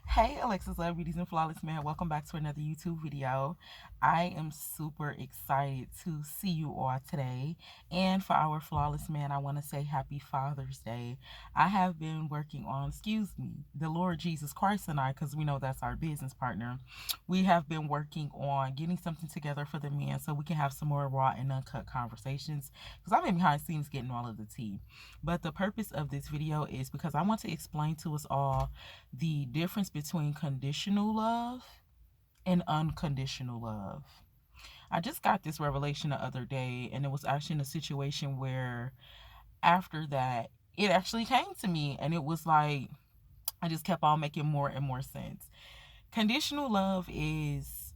Hey Alexus, love beauties and flawless man. Welcome back to another YouTube video. I am super excited to see you all today. And for our flawless man, I want to say happy Father's Day. I have been working on, the Lord Jesus Christ and I, because we know that's our business partner. We have been working on getting something together for the men so we can have some more raw and uncut conversations. Because I've been behind the scenes getting all of the tea. But the purpose of this video is because I want to explain to us all the difference between conditional love and unconditional love. I just got this revelation the other day, and it was actually in a situation where after that, it actually came to me, and it was like I just kept on making more and more sense. Conditional love is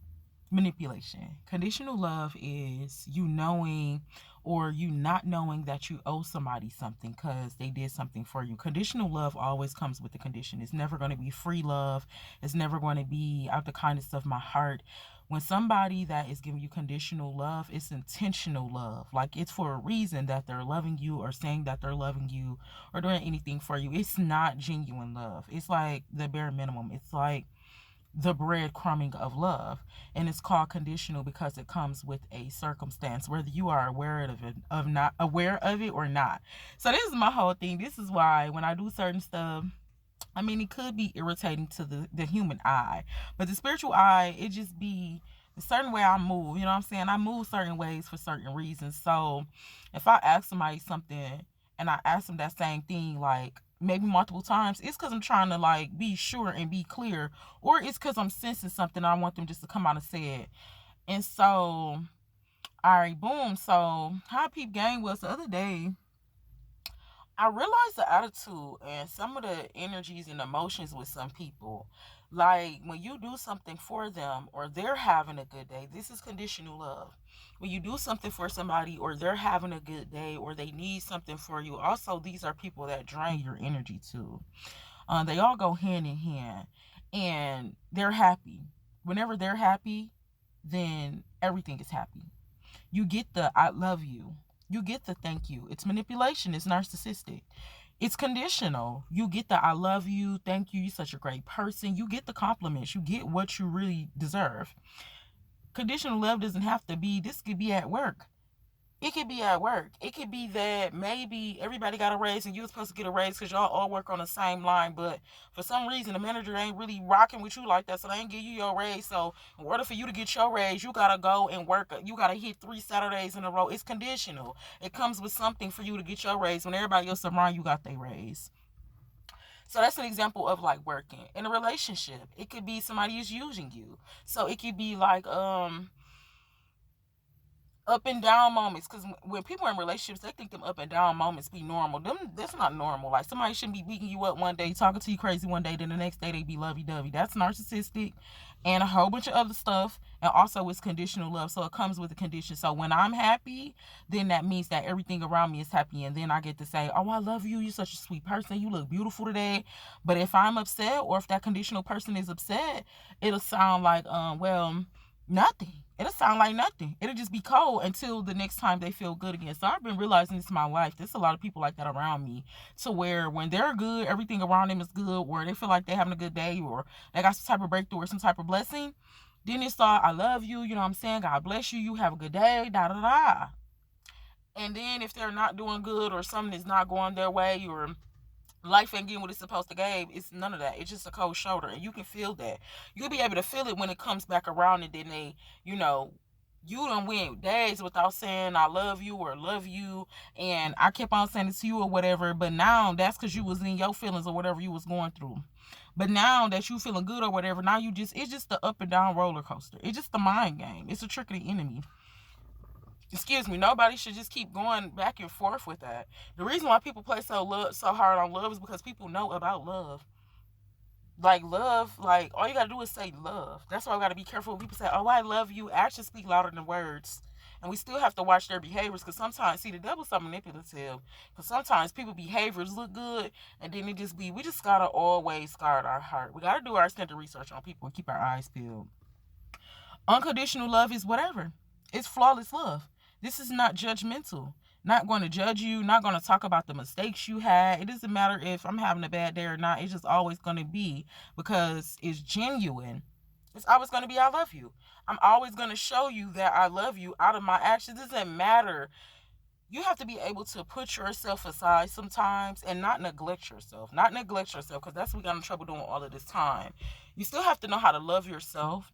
manipulation. Conditional love is you knowing or you not knowing that you owe somebody something because they did something for you. Conditional love always comes with a condition. It's never going to be free love. It's never going to be out the kindness of my heart. When somebody that is giving you conditional love, it's intentional love. Like it's for a reason that they're loving you or saying that they're loving you or doing anything for you. It's not genuine love. It's like the bare minimum. It's like the breadcrumbing of love, and it's called conditional because it comes with a circumstance whether you are aware of it of not aware of it or not. So this is my whole thing. This is why when I do certain stuff, I mean, it could be irritating to the human eye, but the spiritual eye, it just be a certain way I move. You know what I'm saying? I move certain ways for certain reasons. So if I ask somebody something and I ask them that same thing, like maybe multiple times, it's because I'm trying to like be sure and be clear, or it's because I'm sensing something and I want them just to come out and say it. And so, all right, boom. So how peep game was the other day, I realized the attitude and some of the energies and emotions with some people. Like when you do something for them or they're having a good day, this is conditional love. When you do something for somebody or they're having a good day or they need something for you, also these are people that drain your energy too. They all go hand in hand and they're happy. Whenever they're happy, then everything is happy. You get the I love you. You get the thank you. It's manipulation. It's narcissistic. It's conditional. You get the I love you, thank you, you're such a great person. You get the compliments. You get what you really deserve. Conditional love doesn't have to be, this could be at work. It could be at work. It could be that maybe everybody got a raise and you were supposed to get a raise because y'all all work on the same line, but for some reason the manager ain't really rocking with you like that, so they ain't give you your raise. So in order for you to get your raise, you gotta go and work. You gotta hit 3 Saturdays in a row. It's conditional. It comes with something for you to get your raise when everybody else around you got their raise. So that's an example of like working in a relationship. It could be somebody is using you. So it could be like up and down moments, because when people are in relationships they think them up and down moments be normal. Them, that's not normal. Like somebody shouldn't be beating you up one day, talking to you crazy one day, then the next day they be lovey-dovey. That's narcissistic and a whole bunch of other stuff. And also it's conditional love, so it comes with a condition. So when I'm happy, then that means that everything around me is happy, and then I get to say, oh, I love you, you're such a sweet person, you look beautiful today. But if I'm upset, or if that conditional person is upset, it'll sound like well, nothing. It'll sound like nothing. It'll just be cold until the next time they feel good again. So I've been realizing this in my life. There's a lot of people like that around me. To where when they're good, everything around them is good, or they feel like they're having a good day, or they got some type of breakthrough or some type of blessing. Then it's all, I love you, you know what I'm saying? God bless you, you have a good day, da da da. And then if they're not doing good or something is not going their way, or life ain't getting what it's supposed to give, it's none of that. It's just a cold shoulder, and you can feel that. You'll be able to feel it when it comes back around, and then they, you know, you done went days without saying I love you or love you, and I kept on saying it to you or whatever, but now that's because you was in your feelings or whatever you was going through. But now that you feeling good or whatever, now you just, it's just the up and down roller coaster. It's just the mind game. It's a trick of the enemy. Excuse me, nobody should just keep going back and forth with that. The reason why people play so hard on love is because people know about love. Like love, like all you gotta do is say love. That's why we gotta be careful when people say, oh, I love you. Actions speak louder than words. And we still have to watch their behaviors, because sometimes, see, the devil's so manipulative. Because sometimes people behaviors look good, and then it just be, we just gotta always guard our heart. We gotta do our extended research on people and keep our eyes peeled. Unconditional love is whatever. It's flawless love. This is not judgmental. Not going to judge you, not going to talk about the mistakes you had. It doesn't matter if I'm having a bad day or not. It's just always going to be, because it's genuine. It's always going to be, I love you. I'm always going to show you that I love you out of my actions. It doesn't matter. You have to be able to put yourself aside sometimes and not neglect yourself. Not neglect yourself, because that's what we got in trouble doing all of this time. You still have to know how to love yourself,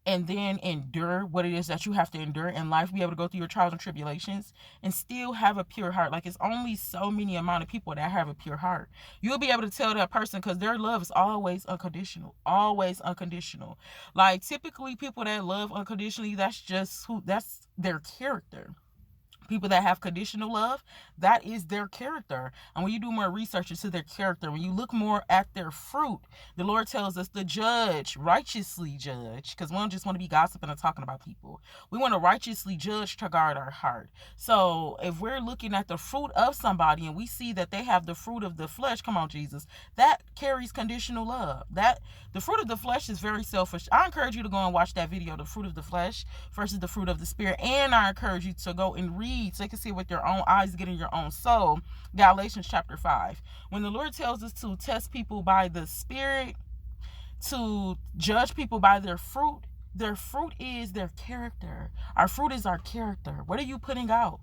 and then endure what it is that you have to endure in life, be able to go through your trials and tribulations and still have a pure heart. Like, it's only so many amount of people that have a pure heart. You'll be able to tell that person, because their love is always unconditional. Always unconditional. Like, typically people that love unconditionally, that's their character. People that have conditional love, that is their character. And when you do more research into their character, when you look more at their fruit, the Lord tells us to judge, righteously judge, because we don't just want to be gossiping and talking about people. We want to righteously judge to guard our heart. So if we're looking at the fruit of somebody and we see that they have the fruit of the flesh, come on, Jesus, that carries conditional love. That the fruit of the flesh is very selfish. I encourage you to go and watch that video, the fruit of the flesh versus the fruit of the spirit. And I encourage you to go and read so you can see with your own eyes, get in your own soul, Galatians chapter 5. When the Lord tells us to test people by the spirit, to judge people by their fruit is their character. Our fruit is our character. What are you putting out?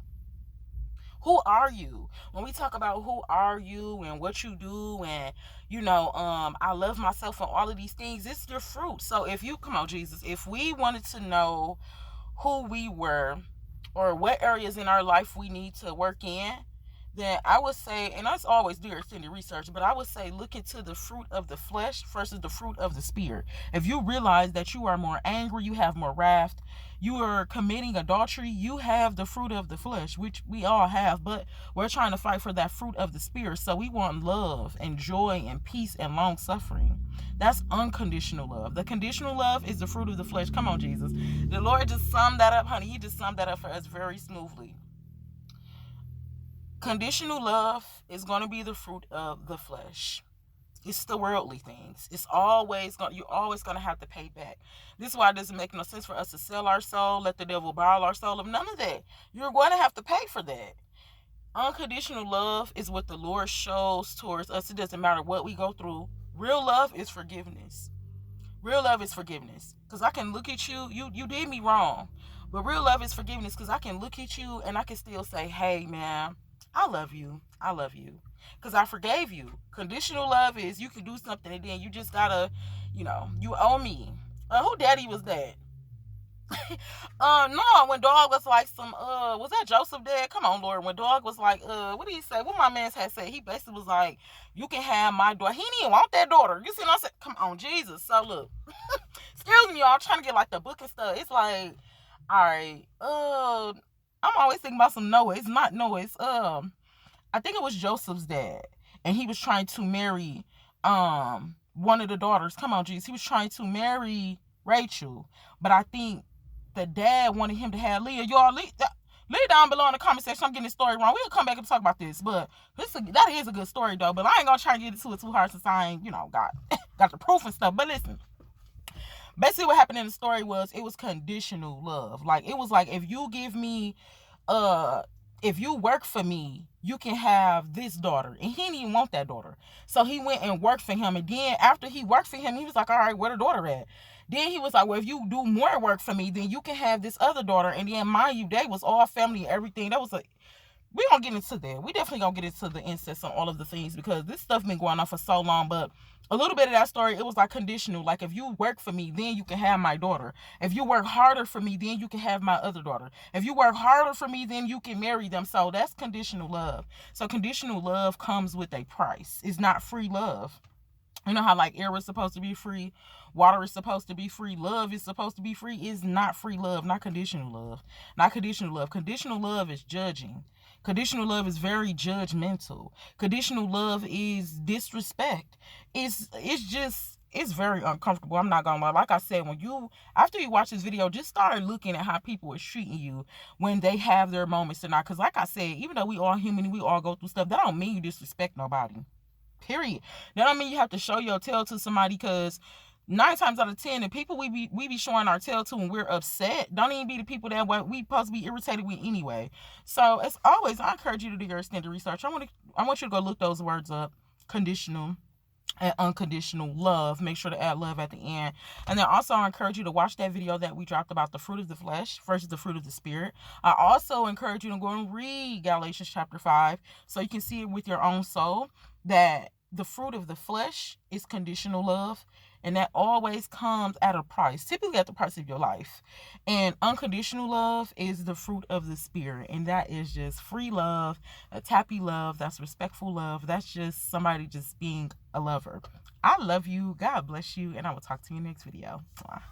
Who are you? When we talk about who are you and what you do, and I love myself and all of these things, it's your fruit. So if you, come on, Jesus, if we wanted to know who we were or what areas in our life we need to work in, then I would say, and that's always do your extended research, but I would say look into the fruit of the flesh versus the fruit of the spirit. If you realize that you are more angry, you have more wrath, you are committing adultery, you have the fruit of the flesh, which we all have, but we're trying to fight for that fruit of the spirit. So we want love and joy and peace and long suffering. That's unconditional love. The conditional love is the fruit of the flesh. Come on, Jesus. The Lord just summed that up, honey. He just summed that up for us very smoothly. Conditional love is going to be the fruit of the flesh. It's the worldly things. You're always going to have to pay back. This is why it doesn't make no sense for us to sell our soul, let the devil borrow our soul. Of none of that. You're going to have to pay for that. Unconditional love is what the Lord shows towards us. It doesn't matter what we go through. Real love is forgiveness. Real love is forgiveness. Because I can look at you, you did me wrong. But real love is forgiveness, because I can look at you and I can still say, hey, man, I love you. I love you. Because I forgave you. Conditional love is you can do something and then you just gotta, you owe me. Who daddy was that? No, when dog was like was that Joseph dad? Come on, Lord. When dog was like, what did he say? What my man had said? He basically was like, you can have my daughter. He didn't want that daughter. You see what I said? Come on, Jesus. So look, excuse me, y'all. I'm trying to get like the book and stuff. It's like, all right, I'm always thinking about some Noah. It's not Noah. It's I think it was Joseph's dad, and he was trying to marry one of the daughters. Come on, Jesus. He was trying to marry Rachel, but I think the dad wanted him to have Leah. Y'all, leave down below in the comment section. I'm getting this story wrong. We'll come back and talk about this, but that is a good story though. But I ain't gonna try to get into it too hard since I ain't, got the proof and stuff. But listen, basically what happened in the story was it was conditional love. Like, it was like, if you give me if you work for me, you can have this daughter. And he didn't even want that daughter. So he went and worked for him. And then after he worked for him, he was like, all right, where the daughter at? Then he was like, well, if you do more work for me, then you can have this other daughter. And then, mind you, they was all family and everything. That was we gonna get into that. We definitely gonna get into the incest on all of the things, because this stuff been going on for so long. But a little bit of that story, it was like conditional. Like, if you work for me, then you can have my daughter. If you work harder for me, then you can have my other daughter. If you work harder for me, then you can marry them. So that's conditional love. So conditional love comes with a price. It's not free love. You know how like air is supposed to be free, water is supposed to be free, love is supposed to be free. It's not free love, not conditional love. Not conditional love. Conditional love is judging. Conditional love is very judgmental. Conditional love is disrespect. It's very uncomfortable. I'm not gonna lie. Like I said, after you watch this video, just start looking at how people are treating you when they have their moments or not. Because like I said, even though we all human, we all go through stuff, that don't mean you disrespect nobody. Period. That don't mean you have to show your tail to somebody, because 9 times out of 10, the people we be showing our tail to when we're upset don't even be the people that we supposed to be irritated with anyway. So as always, I encourage you to do your extended research. I want you to go look those words up: conditional and unconditional love. Make sure to add love at the end. And then also, I encourage you to watch that video that we dropped about the fruit of the flesh versus the fruit of the spirit. I also encourage you to go and read Galatians chapter 5 so you can see it with your own soul, that the fruit of the flesh is conditional love, and that always comes at a price, typically at the price of your life. And unconditional love is the fruit of the spirit, and that is just free love, a tappy love, that's respectful love, that's just somebody just being a lover. I love you, God bless you, and I will talk to you next video. Mwah.